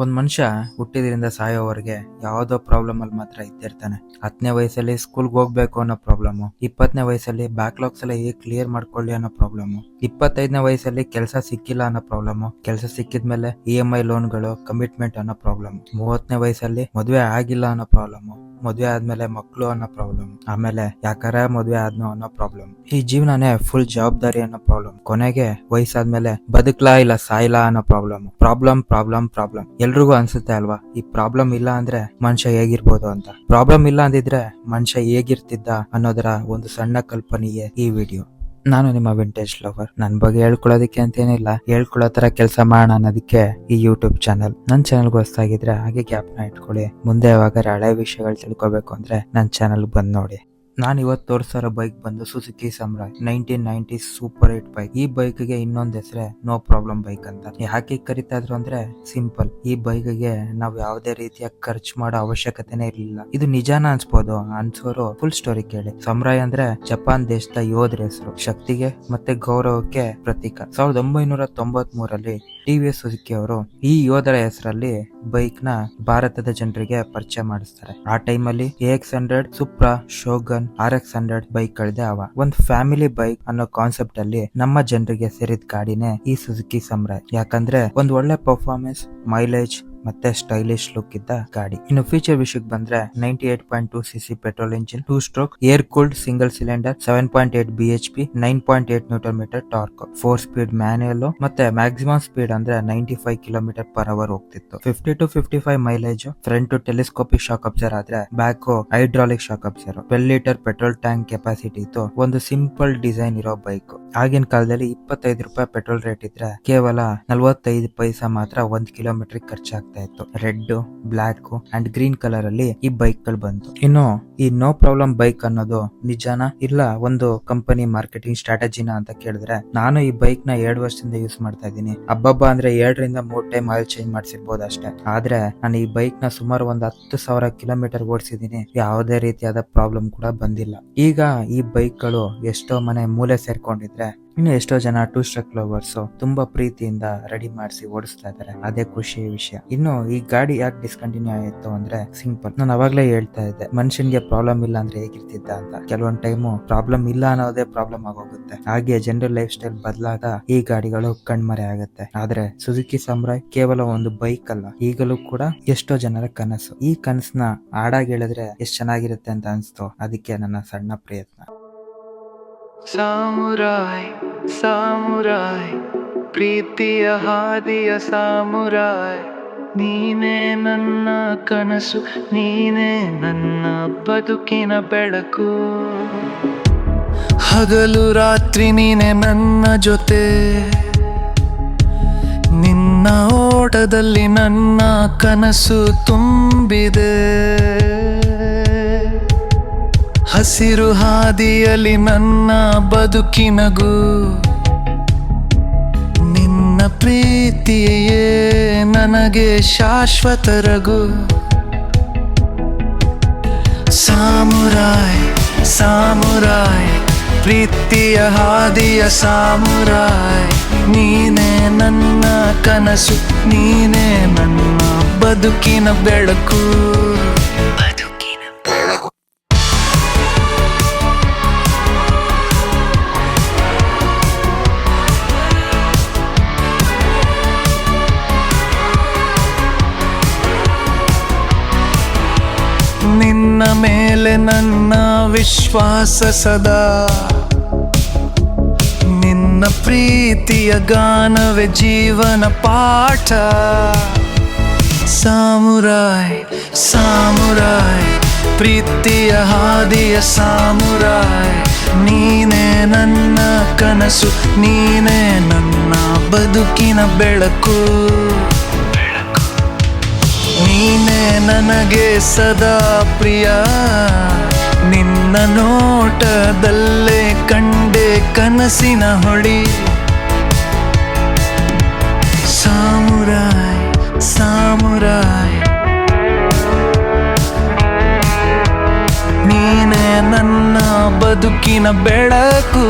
ಒಂದ್ ಮನುಷ್ಯ ಹುಟ್ಟಿದ್ರಿಂದ ಸಾಯೋವರೆಗೆ ಯಾವ್ದೋ ಪ್ರಾಬ್ಲಮ್ ಅಲ್ಲಿ ಮಾತ್ರ ಇದ್ದಿರ್ತಾನೆ. 10ನೇ ವಯಸ್ಸಲ್ಲಿ ಸ್ಕೂಲ್ಗೆ ಹೋಗ್ಬೇಕು ಅನ್ನೋ ಪ್ರಾಬ್ಲಮ್, 20ನೇ ವಯಸ್ಸಲ್ಲಿ ಬ್ಯಾಕ್ಲಾಗ್ಸ್ ಎಲ್ಲ ಹೇಗೆ ಕ್ಲಿಯರ್ ಮಾಡ್ಕೊಳ್ಳಿ ಅನ್ನೋ ಪ್ರಾಬ್ಲಮ್, 25ನೇ ವಯಸ್ಸಲ್ಲಿ ಕೆಲಸ ಸಿಕ್ಕಿಲ್ಲ ಅನ್ನೋ ಪ್ರಾಬ್ಲಮ್, ಕೆಲಸ ಸಿಕ್ಕಿದ್ಮೇಲೆ EMI ಲೋನ್ಗಳು, ಕಮಿಟ್ಮೆಂಟ್ ಅನ್ನೋ ಪ್ರಾಬ್ಲಮ್, 30ನೇ ವಯಸ್ಸಲ್ಲಿ ಮದುವೆ ಆಗಿಲ್ಲ ಅನ್ನೋ ಪ್ರಾಬ್ಲಮ್, ಮದುವೆ ಆದ್ಮೇಲೆ ಮಕ್ಕಳು ಅನ್ನೋ ಪ್ರಾಬ್ಲಮ್, ಆಮೇಲೆ ಯಾಕಾರ ಮದುವೆ ಆದ್ನೋ ಅನ್ನೋ ಪ್ರಾಬ್ಲಮ್, ಈ ಜೀವನನೇ ಫುಲ್ ಜವಾಬ್ದಾರಿ ಅನ್ನೋ ಪ್ರಾಬ್ಲಮ್, ಕೊನೆಗೆ ವಯಸ್ಸಾದ್ಮೇಲೆ ಬದುಕ್ಲಾ ಇಲ್ಲ ಸಾಯ್ಲಾ ಅನ್ನೋ ಪ್ರಾಬ್ಲಮ್. ಪ್ರಾಬ್ಲಮ್ ಪ್ರಾಬ್ಲಮ್ ಪ್ರಾಬ್ಲಮ್ ಎಲ್ರಿಗೂ ಅನ್ಸುತ್ತೆ ಅಲ್ವಾ, ಈ ಪ್ರಾಬ್ಲಮ್ ಇಲ್ಲ ಅಂದ್ರೆ ಮನುಷ್ಯ ಹೇಗಿರ್ಬೋದು ಅಂತ. ಪ್ರಾಬ್ಲಮ್ ಇಲ್ಲ ಅಂದಿದ್ರೆ ಮನುಷ್ಯ ಹೇಗಿರ್ತಿದ್ದ ಅನ್ನೋದರ ಒಂದು ಸಣ್ಣ ಕಲ್ಪನೆಯೇ ಈ ವಿಡಿಯೋ. ನಾನು ನಿಮ್ಮ ವಿಂಟೇಜ್ ಲವರ್. ನನ್ ಬಗ್ಗೆ ಹೇಳ್ಕೊಳ್ಳೋದಕ್ಕೆ ಅಂತೇನಿಲ್ಲ, ಹೇಳ್ಕೊಳ್ಳೋ ತರ ಕೆಲಸ ಮಾಡೋಣ ಅನ್ನೋದಕ್ಕೆ ಈ ಯೂಟ್ಯೂಬ್ ಚಾನಲ್. ನನ್ ಚಾನಲ್ಗೆ ಹೊಸ್ತಾಗಿದ್ರೆ ಹಾಗೆ ಗ್ಯಾಪ್ನ ಇಟ್ಕೊಳ್ಳಿ. ಮುಂದೆ ಯಾವಾಗ ಹಳೆ ವಿಷಯಗಳು ತಿಳ್ಕೊಬೇಕು ಅಂದ್ರೆ ನನ್ ಚಾನಲ್ ಬಂದ್ ನೋಡಿ. ನಾನು ಇವತ್ತು ತೋರಿಸಿರೋ ಬೈಕ್ ಬಂದು ಸುಜುಕಿ ಸಮರಾಯ್ 1990 ಸೂಪರ್ 8 ಬೈಕ್. ಈ ಬೈಕ್ ಗೆ ಇನ್ನೊಂದ್ ಹೆಸರೇ ನೋ ಪ್ರಾಬ್ಲಮ್ ಬೈಕ್ ಅಂತ. ಯಾಕೆ ಕರಿತಾ ಇದ್ರು ಅಂದ್ರೆ ಸಿಂಪಲ್, ಈ ಬೈಕ್ ಗೆ ನಾವ್ ಯಾವುದೇ ರೀತಿಯ ಖರ್ಚು ಮಾಡೋ ಅವಶ್ಯಕತೆನೇ ಇರಲಿಲ್ಲ. ಇದು ನಿಜಾನ ಅನ್ಸ್ಬೋದು, ಅನ್ಸೋರು ಫುಲ್ ಸ್ಟೋರಿ ಕೇಳಿ. ಸಮರಾಯ್ ಅಂದ್ರೆ ಜಪಾನ್ ದೇಶದ ಯೋಧರ ಹೆಸರು, ಶಕ್ತಿಗೆ ಮತ್ತೆ ಗೌರವಕ್ಕೆ ಪ್ರತೀಕ. 1993ರಲ್ಲಿ TVS ಸುಜುಕಿ ಅವರು ಈ ಯೋಧರ ಹೆಸರಲ್ಲಿ ಬೈಕ್ ನ ಭಾರತದ ಜನರಿಗೆ ಪರಿಚಯ ಮಾಡಿಸ್ತಾರೆ. ಆ ಟೈಮಲ್ಲಿ AX100, ಸುಪ್ರಾ, ಶೋಗನ್, RX100 ಬೈಕ್ ಗಳಿದೆ. ಒಂದ್ ಫ್ಯಾಮಿಲಿ ಬೈಕ್ ಅನ್ನೋ ಕಾನ್ಸೆಪ್ಟ್ ಅಲ್ಲಿ ನಮ್ಮ ಜನರಿಗೆ ಸೇರಿದ ಗಾಡಿನೇ ಈ ಸುಜುಕಿ ಸಮರಾಯ್. ಯಾಕಂದ್ರೆ ಒಂದ್ ಒಳ್ಳೆ ಪರ್ಫಾರ್ಮೆನ್ಸ್, ಮೈಲೇಜ್ ಮತ್ತೆ ಸ್ಟೈಲಿಶ್ ಲುಕ್ ಇದ್ದ ಗಾಡಿ. ಇನ್ನು ಫೀಚರ್ ವಿಷಯಕ್ಕೆ ಬಂದ್ರೆ 98.2cc petrol engine, 2 stroke air cooled single cylinder, 7.8 bhp, 9.8 Nm torque, 4 speed manual ಮತ್ತೆ ಮ್ಯಾಕ್ಸಿಮಮ್ ಸ್ಪೀಡ್ ಅಂದ್ರೆ 95 km/h ಹೋಗ್ತಿತ್ತು. 50 to 55 mileage. Front telescopic shock absorber ಆದ್ರೆ back hydraulic shock absorber. 12 litre petrol tank capacity ಇತ್ತು. ಒಂದು simple design ಇರೋ bike. ಆಗಿನ ಕಾಲದಲ್ಲಿ 25 ರೂಪಾಯಿ ಪೆಟ್ರೋಲ್ ರೇಟ್ ಇದ್ರೆ ಕೇವಲ 45 ಪೈಸಾ ಮಾತ್ರ 1 ಕಿಲೋಮೀಟರ್ ಖರ್ಚಾಗ್ತಾ ಇತ್ತು. Red, black and green colour ಅಲ್ಲಿ ಈ ಬೈಕ್ ಗಳು ಬಂತು. ಇನ್ನು ಈ ನೋ ಪ್ರಾಬ್ಲಮ್ ಬೈಕ್ ಅನ್ನೋದು ನಿಜಾನ ಇಲ್ಲ ಒಂದು ಕಂಪನಿ ಮಾರ್ಕೆಟಿಂಗ್ ಸ್ಟ್ರಾಟಜಿನ ಅಂತ ಕೇಳಿದ್ರೆ, ನಾನು ಈ ಬೈಕ್ ನ 2 ವರ್ಷದಿಂದ ಯೂಸ್ ಮಾಡ್ತಾ ಇದ್ದೀನಿ. ಹಬ್ಬ ಅಂದ್ರೆ 2 ರಿಂದ 3 ಟೈಮ್ ಆಯಿಲ್ ಚೇಂಜ್ ಮಾಡಿಸಿರ್ಬೋದು ಅಷ್ಟೇ. ಆದ್ರೆ ನಾನು ಈ ಬೈಕ್ ನ ಸುಮಾರು ಒಂದು 10,000 ಕಿಲೋಮೀಟರ್ ಓಡಿಸಿದೀನಿ, ಯಾವುದೇ ರೀತಿಯಾದ ಪ್ರಾಬ್ಲಮ್ ಕೂಡ ಬಂದಿಲ್ಲ. ಈಗ ಈ ಬೈಕ್ ಗಳು ಎಷ್ಟೋ ಮನೆ ಮೂಲೆ ಸೇರ್ಕೊಂಡಿದ್ರೆ ಇನ್ನು ಎಷ್ಟೋ ಜನ ಟೂ ಸ್ಟ್ರಕ್ ಲವರ್ಸ್ ತುಂಬಾ ಪ್ರೀತಿಯಿಂದ ರೆಡಿ ಮಾಡಿಸಿ ಓಡಿಸ್ತಾ ಇದಾರೆ. ಅದೇ ಖುಷಿ ವಿಷಯ. ಇನ್ನು ಈ ಗಾಡಿ ಯಾಕೆ ಡಿಸ್ಕಂಟಿನ್ಯೂ ಆಯ್ತು ಅಂದ್ರೆ ಸಿಂಪಲ್, ನಾನು ಅವಾಗ್ಲೇ ಹೇಳ್ತಾ ಇದ್ದೆ ಮನುಷ್ಯನ್ಗೆ ಪ್ರಾಬ್ಲಮ್ ಇಲ್ಲ ಅಂದ್ರೆ ಹೇಗಿರ್ತಿದ್ದ ಅಂತ. ಕೆಲವೊಂದ್ ಟೈಮು ಪ್ರಾಬ್ಲಮ್ ಇಲ್ಲ ಅನ್ನೋದೇ ಪ್ರಾಬ್ಲಮ್ ಆಗೋಗುತ್ತೆ. ಹಾಗೆ ಜನರಲ್ ಲೈಫ್ ಸ್ಟೈಲ್ ಬದಲಾಗ ಈ ಗಾಡಿಗಳು ಕಣ್ಮರೆ ಆಗುತ್ತೆ. ಆದ್ರೆ ಸುಜುಕಿ ಸಮರಾಯ್ ಕೇವಲ ಒಂದು ಬೈಕ್ ಅಲ್ಲ, ಈಗಲೂ ಕೂಡ ಎಷ್ಟೋ ಜನರ ಕನಸು. ಈ ಕನಸನ್ನ ಹಾಡಾಗಿ ಹೇಳಿದ್ರೆ ಎಷ್ಟ್ ಚೆನ್ನಾಗಿರುತ್ತೆ ಅಂತ ಅನ್ಸ್ತು. ಅದಕ್ಕೆ ನನ್ನ ಸಣ್ಣ ಪ್ರಯತ್ನ. ಸಾಮುರಾಯ್ ಸಾಮುರಾಯ್ ಪ್ರೀತಿಯ ಹಾದಿಯ ಸಾಮುರಾಯ್, ನೀನೇ ನನ್ನ ಕನಸು, ನೀನೇ ನನ್ನ ಬದುಕಿನ ಬೆಳಕು. ಹಗಲು ರಾತ್ರಿ ನೀನೇ ನನ್ನ ಜೊತೆ, ನಿನ್ನ ಓಟದಲ್ಲಿ ನನ್ನ ಕನಸು ತುಂಬಿದೆ. ಹಸಿರು ಹಾದಿಯಲ್ಲಿ ನನ್ನ ಬದುಕಿನಗೂ, ನಿನ್ನ ಪ್ರೀತಿಯೇ ನನಗೆ ಶಾಶ್ವತ ರಘು. ಸಾಮುರಾಯ್ ಸಾಮುರಾಯ್ ಪ್ರೀತಿಯ ಹಾದಿಯ ಸಾಮುರಾಯ್, ನೀನೇ ನನ್ನ ಕನಸು, ನೀನೇ ನನ್ನ ಬದುಕಿನ ಬೆಳಕು. ನಿನ್ನ ಮೇಲೆ ನನ್ನ ವಿಶ್ವಾಸ ಸದಾ, ನಿನ್ನ ಪ್ರೀತಿಯ ಗಾನವೇ ಜೀವನ ಪಾಠ. ಸಾಮುರಾಯ್ ಸಾಮುರಾಯ್ ಪ್ರೀತಿಯ ಹಾದಿಯ ಸಾಮುರಾಯ್, ನೀನೇ ನನ್ನ ಕನಸು, ನೀನೇ ನನ್ನ ಬದುಕಿನ ಬೆಳಕು. ನೀನೇ ನನಗೆ ಸದಾ ಪ್ರಿಯ, ನಿನ್ನ ನೋಟದಲ್ಲೇ ಕಂಡೆ ಕನಸಿನ ಹೊಳಿ. ಸಾಮುರಾಯ್ ಸಾಮುರಾಯ್ ನೀನೇ ನನ್ನ ಬದುಕಿನ ಬೆಳಕು.